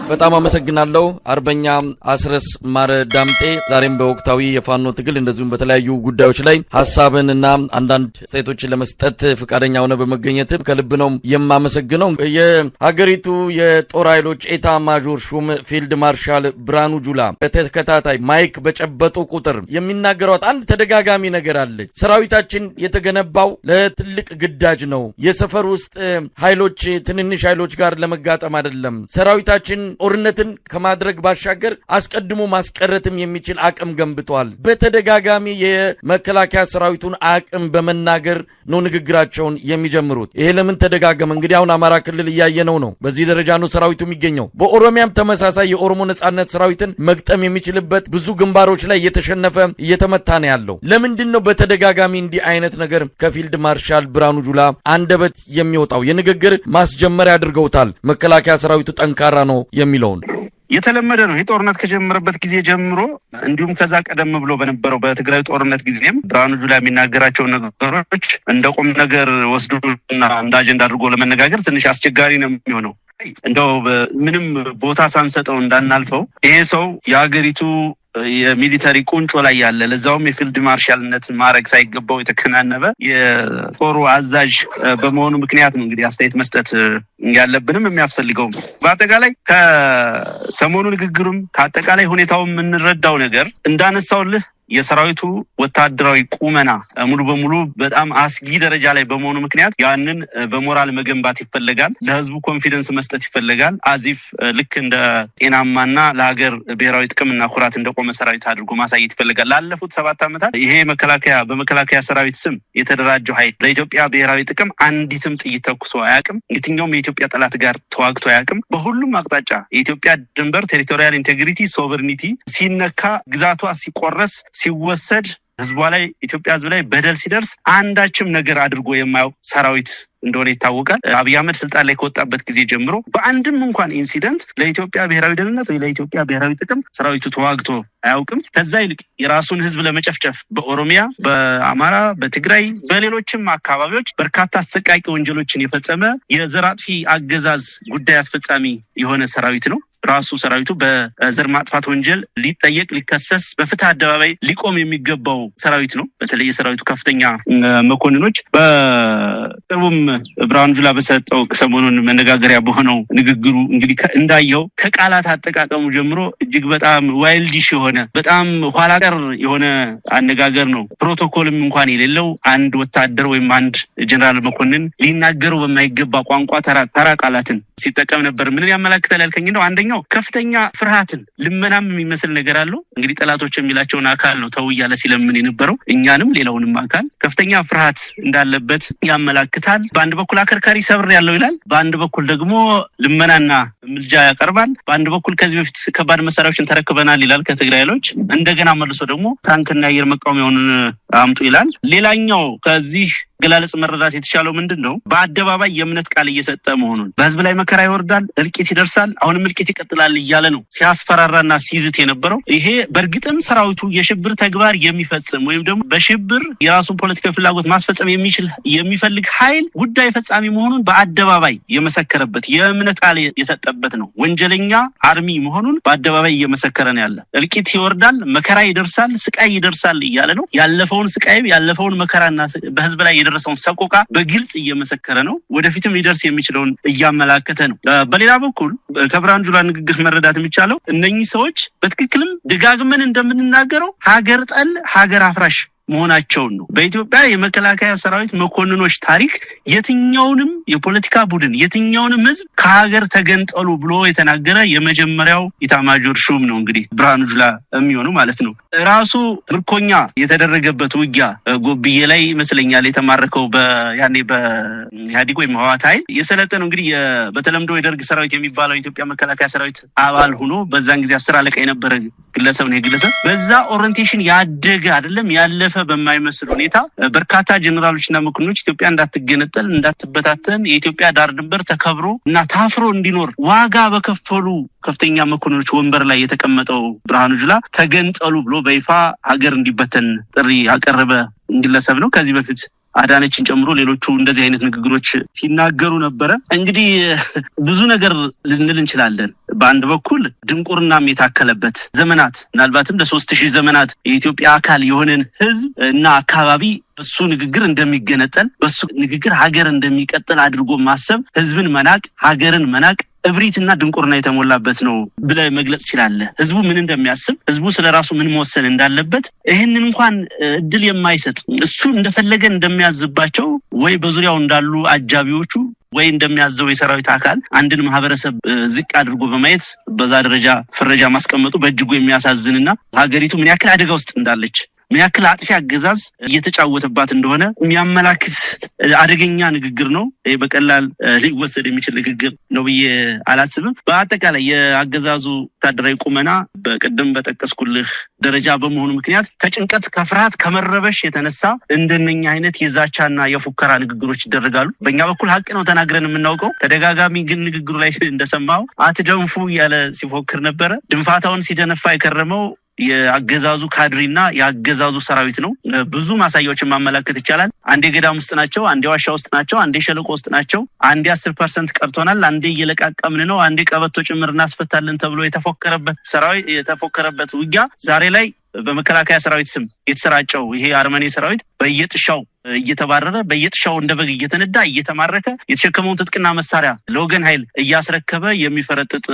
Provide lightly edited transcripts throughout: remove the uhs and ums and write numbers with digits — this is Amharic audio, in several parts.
በጣም አመሰግናለሁ አርበኛ አስረስ ማረ ዳምጤ ዛሬም በወቅታዊ የፋኖ ትግል እንደዚሁም በተለያዩ ጉዳዮች ላይ ሐሳብንና አንዳንድ ስቴቶችን ለመስጠት ፍቃደኛ ሆነ በመገኘት ከልብ ነው የማመሰግነው። የሀገሪቱ የጦር ኃይሎች ኤታ ማጆር ሹም ፊልድ ማርሻል ብርሃኑ ጁላ በተከታታይ ማይክ በጨበጡ ቁጥር የሚናገሩት አንድ ተደጋጋሚ ነገር አለ። ሰራዊታችን የተገነባው ለትልቅ ግዳጅ ነው። የሰፈር ውስጥ ኃይሎች ትንንሽ ኃይሎች ጋር ለመጋጠም አይደለም። ሰራዊታችን ጦርነትን ከማድረግ ባሻገር አስቀድሞ ማስቀረትም የሚችል አቅም ገንብቷል። በተደጋጋሚ የመከላከያ ሰራዊቱን አቅም በመናገር ነው ንግግራቸውን የሚጀምሩት። ይሄ ለምን ተደጋገመ? እንግዲህ አሁን አማራ ክልል እያየነው ነው። በዚህ ደረጃ ነው ሰራዊቱ የሚገኘው። በኦሮሚያም ተመሳሳይ የኦሮሞ ነጻነት ሰራዊትን መግጠም የሚችልበት ብዙ ግንባሮች ላይ እየተሸነፈ እየተመታ ነው ያለው። ለምንድን ነው በተደጋጋሚ እንዲህ አይነት ነገር ከፊልድ ማርሻል ብርሃኑ ጁላ አንደበት የሚወጣው? የንግግር ማስጀመሪያ አድርገውታል። መከላከያ ሰራዊቱ ጠንካራ ነው የሚለውን የተለመደ ነው። ጦርነት ከጀመረበት ጊዜ ጀምሮ እንዲሁም ከዛ ቀደም ብሎ በነበረው በትግራይ ጦርነት ጊዜም ብርሃኑ ጁላ የሚናገራቸው ነገሮች እንደ ቁም ነገር ወስዶና እንደ አጀንዳ አድርጎ ለመነጋገር ትንሽ አስቸጋሪ ነው የሚሆነው። እንደው ምንም ቦታ ሳንሰጠው እንዳናልፈው ይሄ ሰው የሀገሪቱ የሚሊተሪ ቁንጮ ላይ ያለ ለዛውም የፊልድ ማርሻልነት ማዕረግ ሳይገባው የተከናነበ የጦሩ አዛዥ በመሆኑ ምክንያት ነው እንግዲህ አስተያየት መስጠት ያለብንም የሚያስፈልገው። በአጠቃላይ ከሰሞኑ ንግግሩም ከአጠቃላይ ሁኔታው የምንረዳው ነገር እንዳነሳውልህ የሰራዊቱ ወታደራዊ ቁመና ሙሉ በሙሉ በጣም አስጊ ደረጃ ላይ በመሆኑ ምክንያት ያንን በሞራል መገንባት ይፈልጋል። ለህዝቡ ኮንፊደንስ መስጠት ይፈልጋል። አዚፍ ልክ እንደ ጤናማና ለሀገር ብሔራዊ ጥቅምና ኩራት እንደቆመ ሰራዊት አድርጎ ማሳየት ይፈልጋል። ላለፉት 7 ዓመታት ይሄ በመከላከያ ሰራዊት ስም የተደራጀው ኃይል ለኢትዮጵያ ብሔራዊ ጥቅም አንዲትም ጥይት ተኩሶ አያውቅም። የትኛውም የኢትዮጵያ ጠላት ጋር ተዋግቶ አያውቅም። በሁሉም አቅጣጫ የኢትዮጵያ ድንበር ቴሪቶሪያል ኢንቴግሪቲ ሶቨርኒቲ ሲነካ፣ ግዛቷ ሲቆረስ ሲወሰድ፣ ህዝቧ ላይ ኢትዮጵያ ህዝብ ላይ በደል ሲደርስ አንዳችም ነገር አድርጎ የማያውቅ ሰራዊት እንደሆነ ይታወቃል። አብይ አህመድ ስልጣን ላይ ከወጣበት ጊዜ ጀምሮ በአንድም እንኳን ኢንሲደንት ለኢትዮጵያ ብሔራዊ ደህንነት ወይ ለኢትዮጵያ ብሔራዊ ጥቅም ሰራዊቱ ተዋግቶ አያውቅም። ከዛ ይልቅ የራሱን ህዝብ ለመጨፍጨፍ በኦሮሚያ፣ በአማራ፣ በትግራይ፣ በሌሎችም አካባቢዎች በርካታ አሰቃቂ ወንጀሎችን የፈጸመ የዘር አጥፊ አገዛዝ ጉዳይ አስፈጻሚ የሆነ ሰራዊት ነው። ራሱ ሰራዊቱ በዘር ማጥፋት ወንጀል ሊጠየቅ ሊከሰስ በፍትህ አደባባይ ሊቆም የሚገባው ሰራዊት ነው። በተለይ የሰራዊቱ ከፍተኛ መኮንኖች በቅርቡም ብርሃኑ ጁላ በሰጠው ሰሞኑን መነጋገሪያ በሆነው ንግግሩ እንግዲህ እንዳየው ከቃላት አጠቃቀሙ ጀምሮ እጅግ በጣም ዋይልዲሽ የሆነ በጣም ኋላ ቀር የሆነ አነጋገር ነው። ፕሮቶኮልም እንኳን የሌለው አንድ ወታደር ወይም አንድ ጀነራል መኮንን ሊናገረው በማይገባ ቋንቋ ተራ ቃላትን ሲጠቀም ነበር። ምን ያመለክታል ያልከኝ ነው? አንደኛው ከፍተኛ ፍርሃትን ልመናም የሚመስል ነገር አለው። እንግዲህ ጠላቶች የሚላቸውን አካል ነው ተው እያለ ሲለምን የነበረው እኛንም ሌላውንም አካል ከፍተኛ ፍርሃት እንዳለበት ያመለክታል። በአንድ በኩል አከርካሪ ሰብር ያለው ይላል፣ በአንድ በኩል ደግሞ ልመናና ምልጃ ያቀርባል። በአንድ በኩል ከዚህ በፊት ከባድ መሳሪያዎችን ተረክበናል ይላል ከትግራይ ኃይሎች፣ እንደገና መልሶ ደግሞ ታንክና አየር መቃወሚያውን አምጡ ይላል። ሌላኛው ከዚህ ገላለጽ መረዳት የተቻለው ምንድነው? በአደባባይ የእምነት ቃል እየሰጠ መሆኑን፣ በህዝብ ላይ መከራ ይወርዳል፣ እልቂት ይደርሳል፣ አሁንም እልቂት ይቀጥላል እያለ ነው ሲያስፈራራና ሲይዝት የነበረው። ይሄ በእርግጥም ሰራዊቱ የሽብር ተግባር የሚፈጽም ወይም ደግሞ በሽብር የራሱን ፖለቲካዊ ፍላጎት ማስፈጸም የሚፈልግ ኃይል ጉዳይ ፈጻሚ መሆኑን በአደባባይ የመሰከረበት የእምነት ቃል የሰጠበት ነው። ወንጀለኛ አርሚ መሆኑን በአደባባይ እየመሰከረ ነው ያለ። እልቂት ይወርዳል፣ መከራ ይደርሳል፣ ስቃይ ይደርሳል እያለ ነው። ያለፈውን ስቃይ ያለፈውን መከራና በህዝብ ላይ የደረሰውን ሰቆቃ በግልጽ እየመሰከረ ነው። ወደፊትም ሊደርስ የሚችለውን እያመላከተ ነው። በሌላ በኩል ከብርሃኑ ጁላ ንግግር መረዳት የሚቻለው እነኚህ ሰዎች በትክክልም ደጋግመን እንደምንናገረው ሀገር ጠል ሀገር አፍራሽ መሆናቸውን ነው። በኢትዮጵያ የመከላከያ ሰራዊት መኮንኖች ታሪክ የትኛውንም የፖለቲካ ቡድን የትኛውንም ህዝብ ከሀገር ተገንጠሉ ብሎ የተናገረ የመጀመሪያው ኢታማጆር ሹም ነው እንግዲህ ብርሃኑ ጁላ የሚሆኑ ማለት ነው። ራሱ ምርኮኛ የተደረገበት ውጊያ ጎብዬ ላይ ይመስለኛል የተማረከው ያኔ በኢህአዴግ ወይም ህወሓት ኃይል የሰለጠነው እንግዲህ በተለምዶ የደርግ ሰራዊት የሚባለው የኢትዮጵያ መከላከያ ሰራዊት አባል ሆኖ በዛን ጊዜ 10 አለቃ የነበረ ግለሰብ ነው። ግለሰብ በዛ ኦሪንቴሽን ያደገ አይደለም ያለፈ በማይመስል ሁኔታ በርካታ ጀነራሎችና መኮንኖች ኢትዮጵያ እንዳትገነጠል እንዳትበታተን የኢትዮጵያ ዳር ድንበር ተከብሮ እና ታፍሮ እንዲኖር ዋጋ በከፈሉ ከፍተኛ መኮንኖች ወንበር ላይ የተቀመጠው ብርሃኑ ጁላ ተገንጠሉ ብሎ በይፋ ሀገር እንዲበተን ጥሪ ያቀረበ ግለሰብ ነው። ከዚህ በፊት አዳነችን ጨምሮ ሌሎቹ እንደዚህ አይነት ንግግሮች ሲናገሩ ነበር። እንግዲህ ብዙ ነገር ልንል እንችላለን። በአንድ በኩል ድንቁርናም የታከለበት ዘመናት ምናልባትም ለ3000 ዘመናት የኢትዮጵያ አካል የሆነን ህዝብ እና አካባቢ በሱ ንግግር እንደሚገነጠል በሱ ንግግር ሀገር እንደሚቀጥል አድርጎ ማሰብ ህዝብን መናቅ ሀገርን መናቅ እብሪትና ድንቁርና የተሞላበት ነው ብለህ መግለጽ ይችላል። ህዝቡ ምን እንደሚያስብ ህዝቡ ስለራሱ ምን መወሰን እንዳለበት ይሄንን እንኳን እድል የማይሰጥ እሱ እንደፈለገ እንደሚያዝባቸው ወይ በዙሪያው እንዳሉ አጃቢዎቹ ወይ እንደሚያዘው የሰራዊት አካል አንድን ማህበረሰብ ዝቅ አድርጎ በማየት በዛ ደረጃ ፍረጃ ማስቀመጡ በእጅጉ የሚያሳዝንና ሀገሪቱ ምን ያክል አደጋ ውስጥ እንዳለች ምን ያክል አጥፊ አገዛዝ እየተጫወተባት እንደሆነ የሚያመላክት አደገኛ ንግግር ነው። በቀላል ሊወሰድ የሚችል ንግግር ነው ብዬ አላስብም። በአጠቃላይ የአገዛዙ ወታደራዊ ቁመና በቀደም በጠቀስኩልህ ደረጃ በመሆኑ ምክንያት ከጭንቀት ከፍርሃት ከመረበሽ የተነሳ እንደነኛ አይነት የዛቻና የፉከራ ንግግሮች ይደረጋሉ። በእኛ በኩል ሀቅ ነው ተናግረን የምናውቀው። ተደጋጋሚ ግን ንግግሩ ላይ እንደሰማው አትደንፉ ያለ ሲፎክር ነበረ። ድንፋታውን ሲደነፋ የከረመው የአገዛዙ ካድሪና የአገዛዙ ሰራዊት ነው። ብዙ ማሳያዎችን ማመላከት ይቻላል። አንዴ ገዳም ውስጥ ናቸው፣ አንዴ ዋሻ ውስጥ ናቸው፣ አንዴ ሸለቆ ውስጥ ናቸው፣ አንዴ 10% ቀርቶናል፣ አንዴ እየለቃቀምን ነው፣ አንዴ ቀበቶ ጭምር እናስፈታለን ተብሎ የተፎከረበት ሰራዊት የተፎከረበት ውጊያ ዛሬ ላይ በመከላከያ ሰራዊት ስም የተሰራጨው ይሄ አርመኔ ሰራዊት በየጥሻው እየተባረረ በየጥሻው እንደበግ እየተነዳ እየተማረከ የተሸከመውን ትጥቅና መሳሪያ ለወገን ኃይል እያስረከበ የሚፈረጥጥ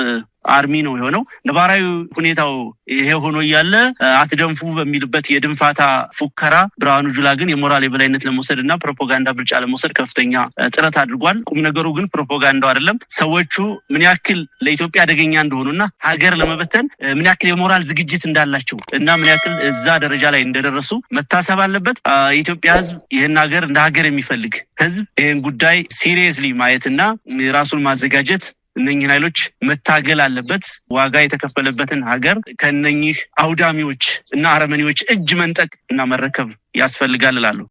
አርሚ ነው የሆነው። ነባራዊ ሁኔታው ይሄ ሆኖ ያለ አትደንፉ በሚልበት የድንፋታ ፉከራ ብርሃኑ ጁላ ግን የሞራል የበላይነት ለመውሰድና ፕሮፓጋንዳ ብልጫ ለመውሰድ ከፍተኛ ጥረት አድርጓል። ቁም ነገሩ ግን ፕሮፓጋንዳው አይደለም። ሰዎቹ ምን ያክል ለኢትዮጵያ አደገኛ እንደሆኑና ሀገር ለመበተን ምን ያክል የሞራል ዝግጅት እንዳላቸው እና ምን ያክል እዛ ደረጃ ላይ እንደደረሱ መታሰብ አለበት። የኢትዮጵያ ህዝብ ይሄን ሀገር እንደ ሀገር የሚፈልግ ህዝብ ይሄን ጉዳይ ሲሪየስሊ ማየትና ራሱን ማዘጋጀት እነኚህ ኃይሎች መታገል አለበት። ዋጋ የተከፈለበትን ሀገር ከነኚህ አውዳሚዎች እና አረመኔዎች እጅ መንጠቅ እና መረከብ ያስፈልጋል እላለሁ።